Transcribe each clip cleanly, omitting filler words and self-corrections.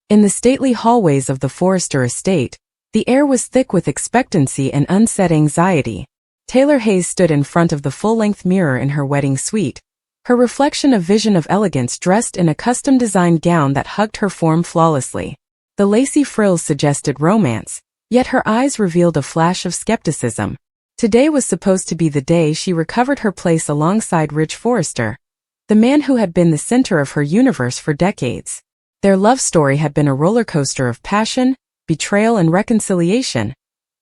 In the stately hallways of the Forrester estate, the air was thick with expectancy and unsaid anxiety. Taylor Hayes stood in front of the full-length mirror in her wedding suite, her reflection a vision of elegance dressed in a custom-designed gown that hugged her form flawlessly. The lacy frills suggested romance, yet her eyes revealed a flash of skepticism. Today was supposed to be the day she recovered her place alongside Ridge Forrester, the man who had been the center of her universe for decades. Their love story had been a roller coaster of passion, betrayal and reconciliation,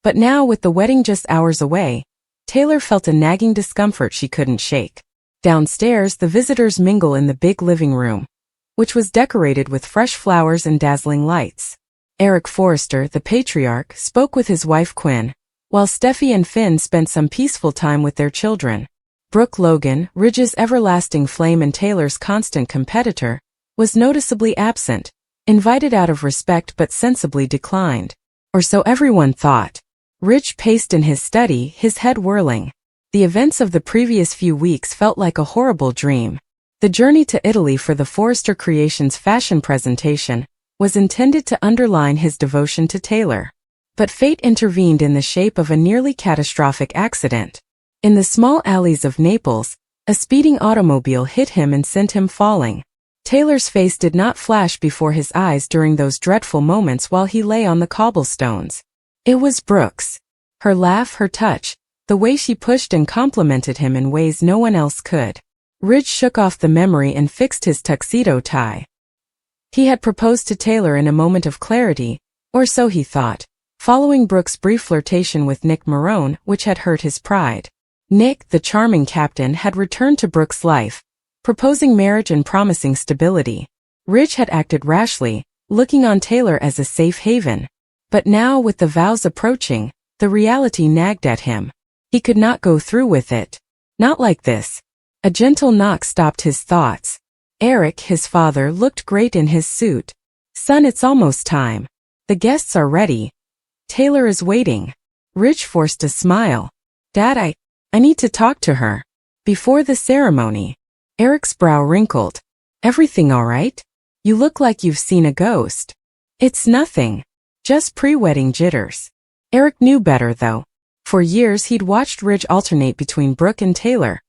but now with the wedding just hours away, Taylor felt a nagging discomfort she couldn't shake. Downstairs, the visitors mingle in the big living room, which was decorated with fresh flowers and dazzling lights. Eric Forrester, the patriarch, spoke with his wife Quinn, while Steffi and Finn spent some peaceful time with their children. Brooke Logan, Ridge's everlasting flame and Taylor's constant competitor, was noticeably absent, invited out of respect but sensibly declined. Or so everyone thought. Ridge paced in his study, his head whirling. The events of the previous few weeks felt like a horrible dream. The journey to Italy for the Forrester Creations fashion presentation was intended to underline his devotion to Taylor. But fate intervened in the shape of a nearly catastrophic accident. In the small alleys of Naples, a speeding automobile hit him and sent him falling. Taylor's face did not flash before his eyes during those dreadful moments while he lay on the cobblestones. It was Brooke's. Her laugh, her touch, the way she pushed and complimented him in ways no one else could. Ridge shook off the memory and fixed his tuxedo tie. He had proposed to Taylor in a moment of clarity, or so he thought, following Brooke's brief flirtation with Nick Marone, which had hurt his pride. Nick, the charming captain, had returned to Brooke's life, proposing marriage and promising stability. Ridge had acted rashly, looking on Taylor as a safe haven. But now, with the vows approaching, the reality nagged at him. He could not go through with it. Not like this. A gentle knock stopped his thoughts. Eric, his father, looked great in his suit. "Son, it's almost time. The guests are ready. Taylor is waiting." Ridge forced a smile. "Dad, I need to talk to her." Before the ceremony, Eric's brow wrinkled. "Everything all right? You look like you've seen a ghost." "It's nothing. Just pre-wedding jitters." Eric knew better, though. For years he'd watched Ridge alternate between Brooke and Taylor,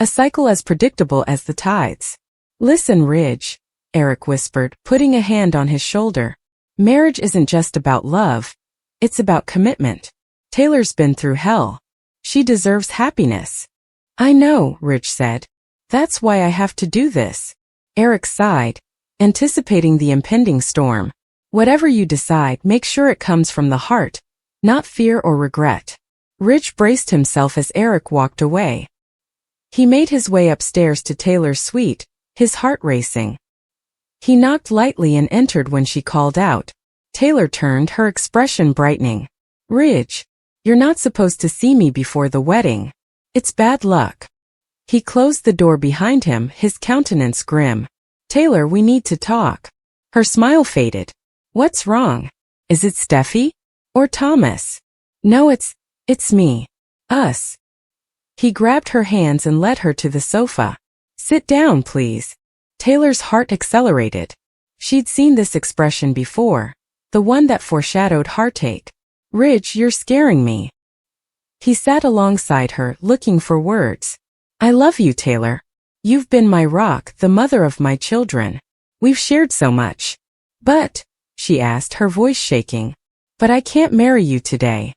a cycle as predictable as the tides. "Listen, Ridge," Eric whispered, putting a hand on his shoulder. "Marriage isn't just about love. It's about commitment. Taylor's been through hell. She deserves happiness." "I know," Ridge said. "That's why I have to do this." Eric sighed, anticipating the impending storm. "Whatever you decide, make sure it comes from the heart, not fear or regret." Ridge braced himself as Eric walked away. He made his way upstairs to Taylor's suite, his heart racing. He knocked lightly and entered when she called out. Taylor turned, her expression brightening. "Ridge, you're not supposed to see me before the wedding. It's bad luck." He closed the door behind him, his countenance grim. "Taylor, we need to talk." Her smile faded. "What's wrong? Is it Steffi? Or Thomas?" "No, it's me. Us." He grabbed her hands and led her to the sofa. "Sit down, please." Taylor's heart accelerated. She'd seen this expression before, the one that foreshadowed heartache. "Ridge, you're scaring me." He sat alongside her, looking for words. "I love you, Taylor. You've been my rock, the mother of my children. We've shared so much." "But," she asked, her voice shaking, "but I can't marry you today.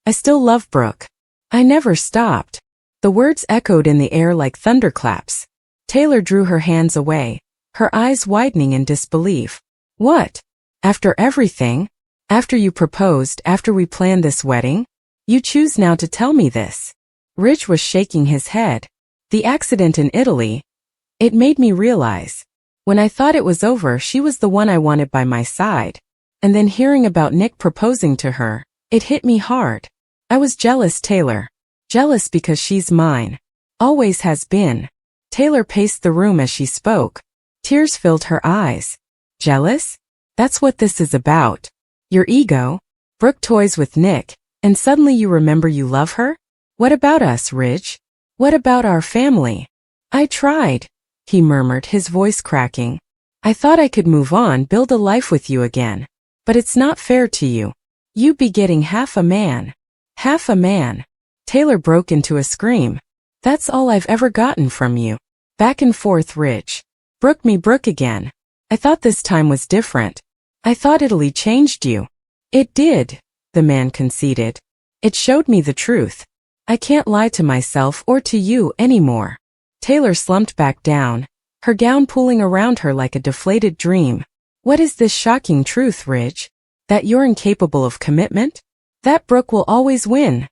I still love Brooke. I never stopped." The words echoed in the air like thunderclaps. Taylor drew her hands away, her eyes widening in disbelief. "What? After everything? After you proposed, after we planned this wedding? You choose now to tell me this?" Ridge was shaking his head. "The accident in Italy, it made me realize. When I thought it was over, she was the one I wanted by my side. And then hearing about Nick proposing to her, it hit me hard. I was jealous, Taylor. Jealous because she's mine. Always has been." Taylor paced the room as she spoke. Tears filled her eyes. "Jealous? That's what this is about. Your ego? Brooke toys with Nick, and suddenly you remember you love her? What about us, Ridge? What about our family?" "I tried," he murmured, his voice cracking. I thought I could move on, build a life with you again. But it's not fair to you. You'd be getting half a man. Half a man. Taylor broke into a scream. That's all I've ever gotten from you. Back and forth, Ridge. Brooke me Brooke again. I thought this time was different. I thought Italy changed you. It did, the man conceded. It showed me the truth. I can't lie to myself or to you anymore. Taylor slumped back down, her gown pulling around her like a deflated dream. What is this shocking truth, Ridge? That you're incapable of commitment? That Brooke will always win.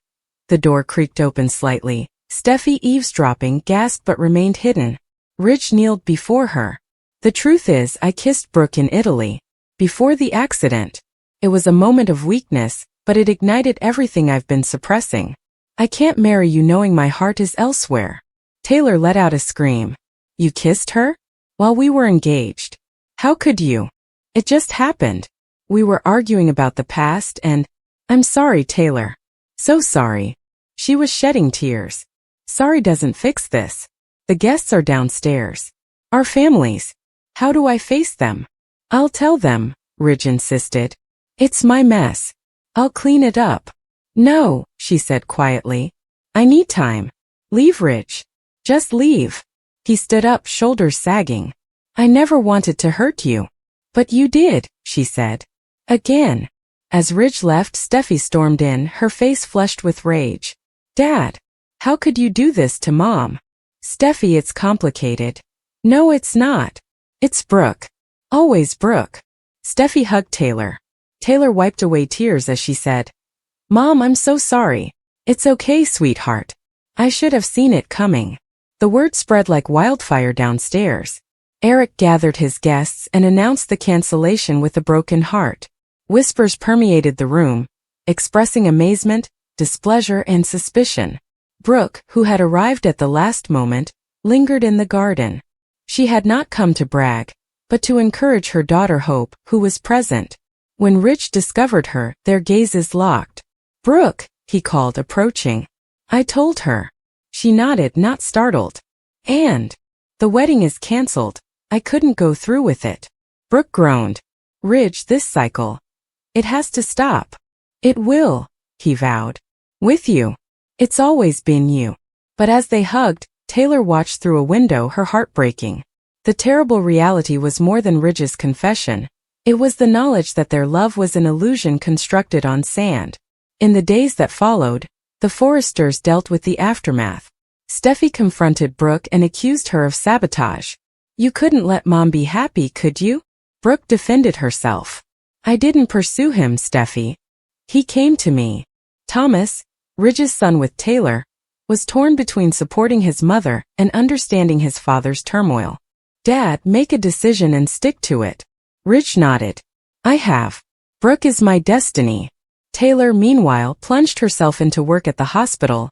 The door creaked open slightly. Steffi, eavesdropping, gasped but remained hidden. Ridge kneeled before her. The truth is, I kissed Brooke in Italy. Before the accident. It was a moment of weakness, but it ignited everything I've been suppressing. I can't marry you knowing my heart is elsewhere. Taylor let out a scream. You kissed her? While we were engaged. How could you? It just happened. We were arguing about the past and… I'm sorry, Taylor. So sorry. She was shedding tears. Sorry doesn't fix this. The guests are downstairs. Our families. How do I face them? I'll tell them, Ridge insisted. It's my mess. I'll clean it up. No, she said quietly. I need time. Leave, Ridge. Just leave. He stood up, shoulders sagging. I never wanted to hurt you. But you did, she said. Again. As Ridge left, Steffi stormed in, her face flushed with rage. Dad, how could you do this to Mom? Steffi, it's complicated. No, it's not. It's Brooke. Always Brooke. Steffi hugged Taylor. Taylor wiped away tears as she said, Mom, I'm so sorry. It's okay, sweetheart. I should have seen it coming. The word spread like wildfire downstairs. Eric gathered his guests and announced the cancellation with a broken heart. Whispers permeated the room, expressing amazement, displeasure, and suspicion. Brooke, who had arrived at the last moment, lingered in the garden. She had not come to brag, but to encourage her daughter Hope, who was present. When Ridge discovered her, their gazes locked. Brooke, he called, approaching. I told her. She nodded, not startled. And the wedding is cancelled. I couldn't go through with it. Brooke groaned. Ridge, this cycle. It has to stop. It will, he vowed. With you. It's always been you. But as they hugged, Taylor watched through a window, her heart breaking. The terrible reality was more than Ridge's confession. It was the knowledge that their love was an illusion constructed on sand. In the days that followed, the Forresters dealt with the aftermath. Steffi confronted Brooke and accused her of sabotage. You couldn't let Mom be happy, could you? Brooke defended herself. I didn't pursue him, Steffi. He came to me. Thomas, Ridge's son with Taylor, was torn between supporting his mother and understanding his father's turmoil. Dad, make a decision and stick to it. Ridge nodded. I have. Brooke is my destiny. Taylor, meanwhile, plunged herself into work at the hospital,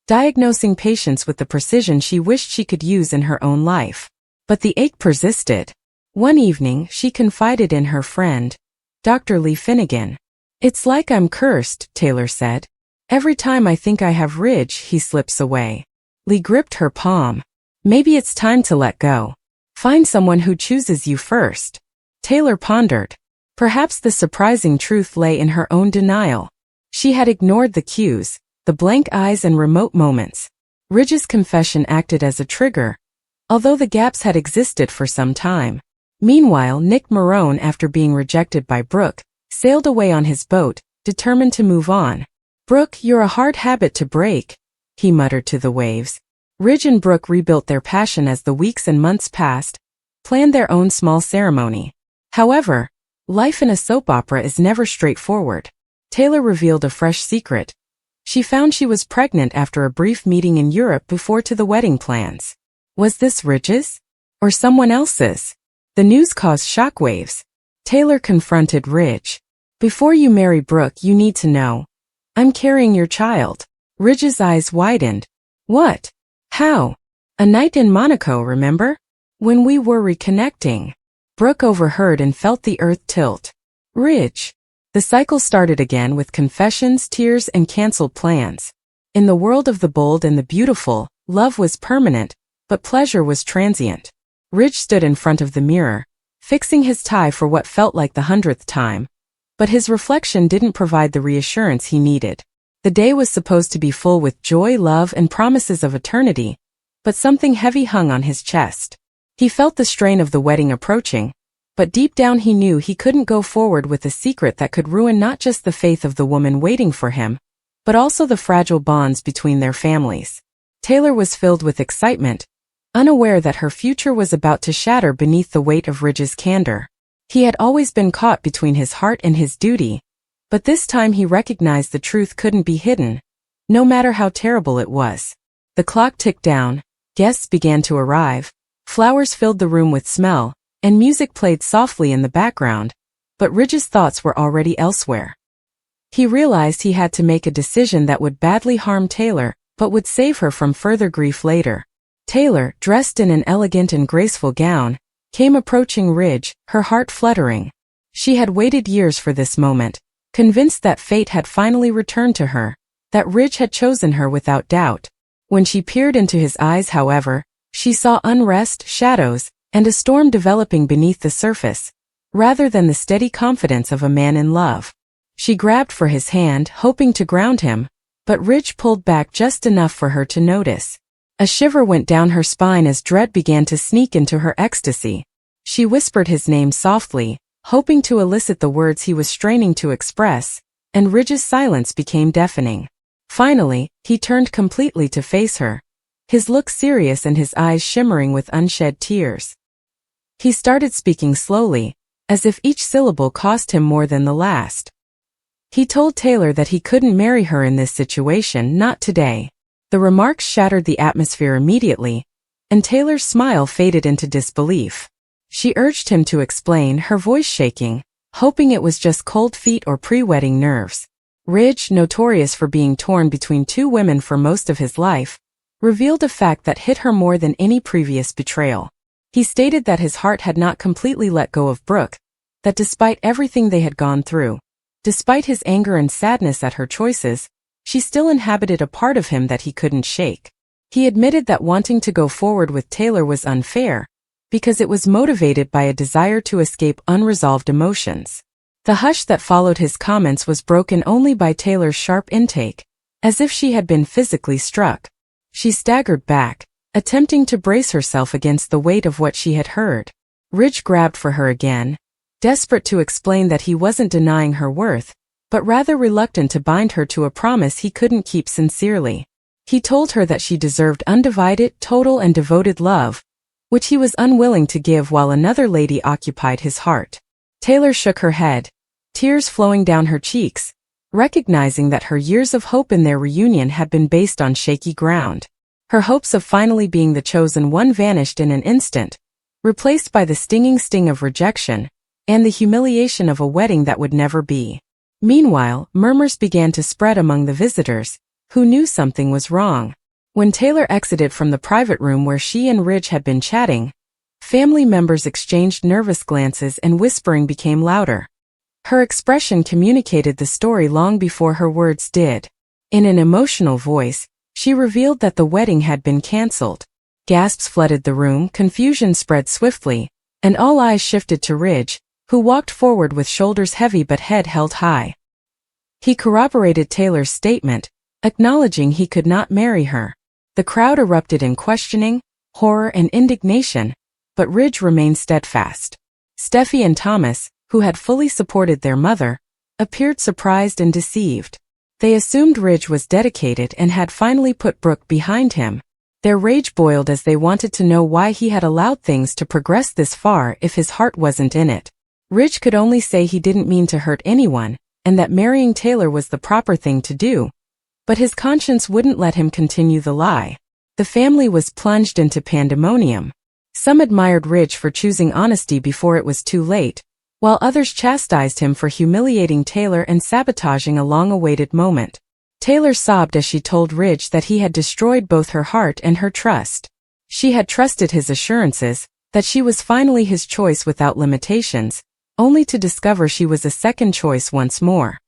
diagnosing patients with the precision she wished she could use in her own life. But the ache persisted. One evening, she confided in her friend, Dr. Lee Finnegan. It's like I'm cursed, Taylor said. Every time I think I have Ridge, he slips away. Lee gripped her palm. Maybe it's time to let go. Find someone who chooses you first. Taylor pondered. Perhaps the surprising truth lay in her own denial. She had ignored the cues, the blank eyes and remote moments. Ridge's confession acted as a trigger, although the gaps had existed for some time. Meanwhile, Nick Marone, after being rejected by Brooke, sailed away on his boat, determined to move on. Brooke, you're a hard habit to break, he muttered to the waves. Ridge and Brooke rebuilt their passion as the weeks and months passed, planned their own small ceremony. However, life in a soap opera is never straightforward. Taylor revealed a fresh secret. She found she was pregnant after a brief meeting in Europe before to the wedding plans. Was this Ridge's? Or someone else's? The news caused shockwaves. Taylor confronted Ridge. Before you marry Brooke, you need to know. I'm carrying your child. Ridge's eyes widened. What? How? A night in Monaco, remember? When we were reconnecting. Brooke overheard and felt the earth tilt. Ridge. The cycle started again with confessions, tears, and cancelled plans. In the world of the bold and the beautiful, love was permanent, but pleasure was transient. Ridge stood in front of the mirror, fixing his tie for what felt like the 100th time. But his reflection didn't provide the reassurance he needed. The day was supposed to be full with joy, love, and promises of eternity, but something heavy hung on his chest. He felt the strain of the wedding approaching, but deep down he knew he couldn't go forward with a secret that could ruin not just the faith of the woman waiting for him, but also the fragile bonds between their families. Taylor was filled with excitement, unaware that her future was about to shatter beneath the weight of Ridge's candor. He had always been caught between his heart and his duty, but this time he recognized the truth couldn't be hidden, no matter how terrible it was. The clock ticked down, guests began to arrive, flowers filled the room with smell, and music played softly in the background, but Ridge's thoughts were already elsewhere. He realized he had to make a decision that would badly harm Taylor, but would save her from further grief later. Taylor, dressed in an elegant and graceful gown, came approaching Ridge, her heart fluttering. She had waited years for this moment, convinced that fate had finally returned to her, that Ridge had chosen her without doubt. When she peered into his eyes, however, she saw unrest, shadows, and a storm developing beneath the surface, rather than the steady confidence of a man in love. She grabbed for his hand, hoping to ground him, but Ridge pulled back just enough for her to notice. A shiver went down her spine as dread began to sneak into her ecstasy. She whispered his name softly, hoping to elicit the words he was straining to express, and Ridge's silence became deafening. Finally, he turned completely to face her, his look serious and his eyes shimmering with unshed tears. He started speaking slowly, as if each syllable cost him more than the last. He told Taylor that he couldn't marry her in this situation, not today. The remarks shattered the atmosphere immediately, and Taylor's smile faded into disbelief. She urged him to explain, her voice shaking, hoping it was just cold feet or pre-wedding nerves. Ridge, notorious for being torn between two women for most of his life, revealed a fact that hit her more than any previous betrayal. He stated that his heart had not completely let go of Brooke, that despite everything they had gone through, despite his anger and sadness at her choices, she still inhabited a part of him that he couldn't shake. He admitted that wanting to go forward with Taylor was unfair, because it was motivated by a desire to escape unresolved emotions. The hush that followed his comments was broken only by Taylor's sharp intake, as if she had been physically struck. She staggered back, attempting to brace herself against the weight of what she had heard. Ridge grabbed for her again, desperate to explain that he wasn't denying her worth, but rather reluctant to bind her to a promise he couldn't keep sincerely. He told her that she deserved undivided, total and devoted love, which he was unwilling to give while another lady occupied his heart. Taylor shook her head, tears flowing down her cheeks, recognizing that her years of hope in their reunion had been based on shaky ground. Her hopes of finally being the chosen one vanished in an instant, replaced by the stinging sting of rejection, and the humiliation of a wedding that would never be. Meanwhile, murmurs began to spread among the visitors, who knew something was wrong. When Taylor exited from the private room where she and Ridge had been chatting, family members exchanged nervous glances and whispering became louder. Her expression communicated the story long before her words did. In an emotional voice, she revealed that the wedding had been cancelled. Gasps flooded the room, confusion spread swiftly, and all eyes shifted to Ridge, who walked forward with shoulders heavy but head held high. He corroborated Taylor's statement, acknowledging he could not marry her. The crowd erupted in questioning, horror and indignation, but Ridge remained steadfast. Steffi and Thomas, who had fully supported their mother, appeared surprised and deceived. They assumed Ridge was dedicated and had finally put Brooke behind him. Their rage boiled as they wanted to know why he had allowed things to progress this far if his heart wasn't in it. Ridge could only say he didn't mean to hurt anyone, and that marrying Taylor was the proper thing to do, but his conscience wouldn't let him continue the lie. The family was plunged into pandemonium. Some admired Ridge for choosing honesty before it was too late, while others chastised him for humiliating Taylor and sabotaging a long-awaited moment. Taylor sobbed as she told Ridge that he had destroyed both her heart and her trust. She had trusted his assurances, that she was finally his choice without limitations, only to discover she was a second choice once more.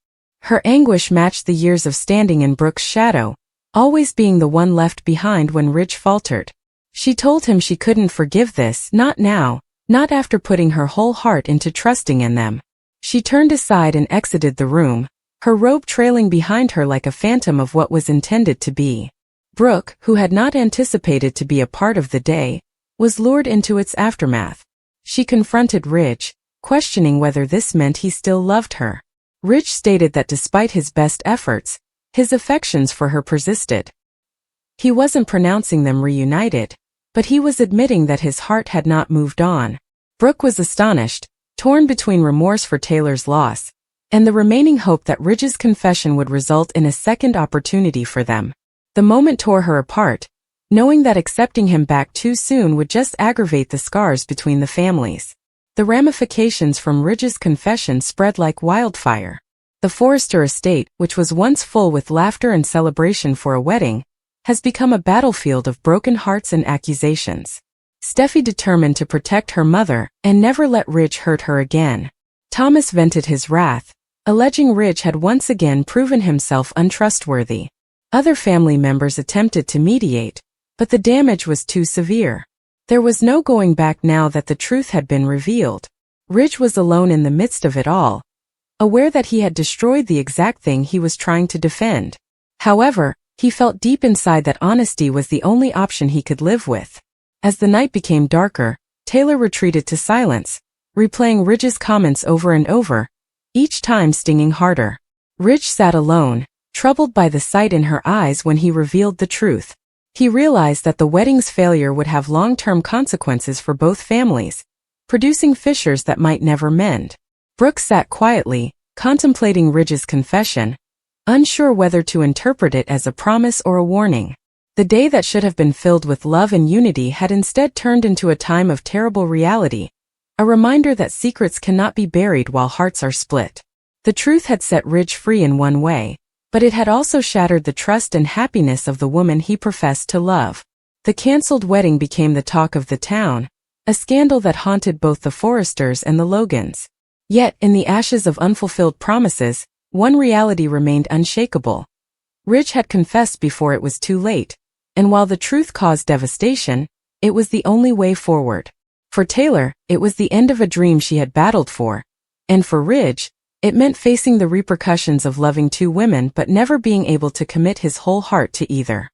Her anguish matched the years of standing in Brooke's shadow, always being the one left behind when Ridge faltered. She told him she couldn't forgive this, not now, not after putting her whole heart into trusting in them. She turned aside and exited the room, her robe trailing behind her like a phantom of what was intended to be. Brooke, who had not anticipated to be a part of the day, was lured into its aftermath. She confronted Ridge, questioning whether this meant he still loved her. Ridge stated that despite his best efforts, his affections for her persisted. He wasn't pronouncing them reunited, but he was admitting that his heart had not moved on. Brooke was astonished, torn between remorse for Taylor's loss and the remaining hope that Ridge's confession would result in a second opportunity for them. The moment tore her apart, knowing that accepting him back too soon would just aggravate the scars between the families. The ramifications from Ridge's confession spread like wildfire. The Forrester estate, which was once full with laughter and celebration for a wedding, has become a battlefield of broken hearts and accusations. Steffi determined to protect her mother and never let Ridge hurt her again. Thomas vented his wrath, alleging Ridge had once again proven himself untrustworthy. Other family members attempted to mediate, but the damage was too severe. There was no going back now that the truth had been revealed. Ridge was alone in the midst of it all, aware that he had destroyed the exact thing he was trying to defend. However, he felt deep inside that honesty was the only option he could live with. As the night became darker, Taylor retreated to silence, replaying Ridge's comments over and over, each time stinging harder. Ridge sat alone, troubled by the sight in her eyes when he revealed the truth. He realized that the wedding's failure would have long-term consequences for both families, producing fissures that might never mend. Brooke sat quietly, contemplating Ridge's confession, unsure whether to interpret it as a promise or a warning. The day that should have been filled with love and unity had instead turned into a time of terrible reality, a reminder that secrets cannot be buried while hearts are split. The truth had set Ridge free in one way, but it had also shattered the trust and happiness of the woman he professed to love. The cancelled wedding became the talk of the town, a scandal that haunted both the Forresters and the Logans. Yet, in the ashes of unfulfilled promises, one reality remained unshakable. Ridge had confessed before it was too late, and while the truth caused devastation, it was the only way forward. For Taylor, it was the end of a dream she had battled for, and for Ridge, it meant facing the repercussions of loving two women but never being able to commit his whole heart to either.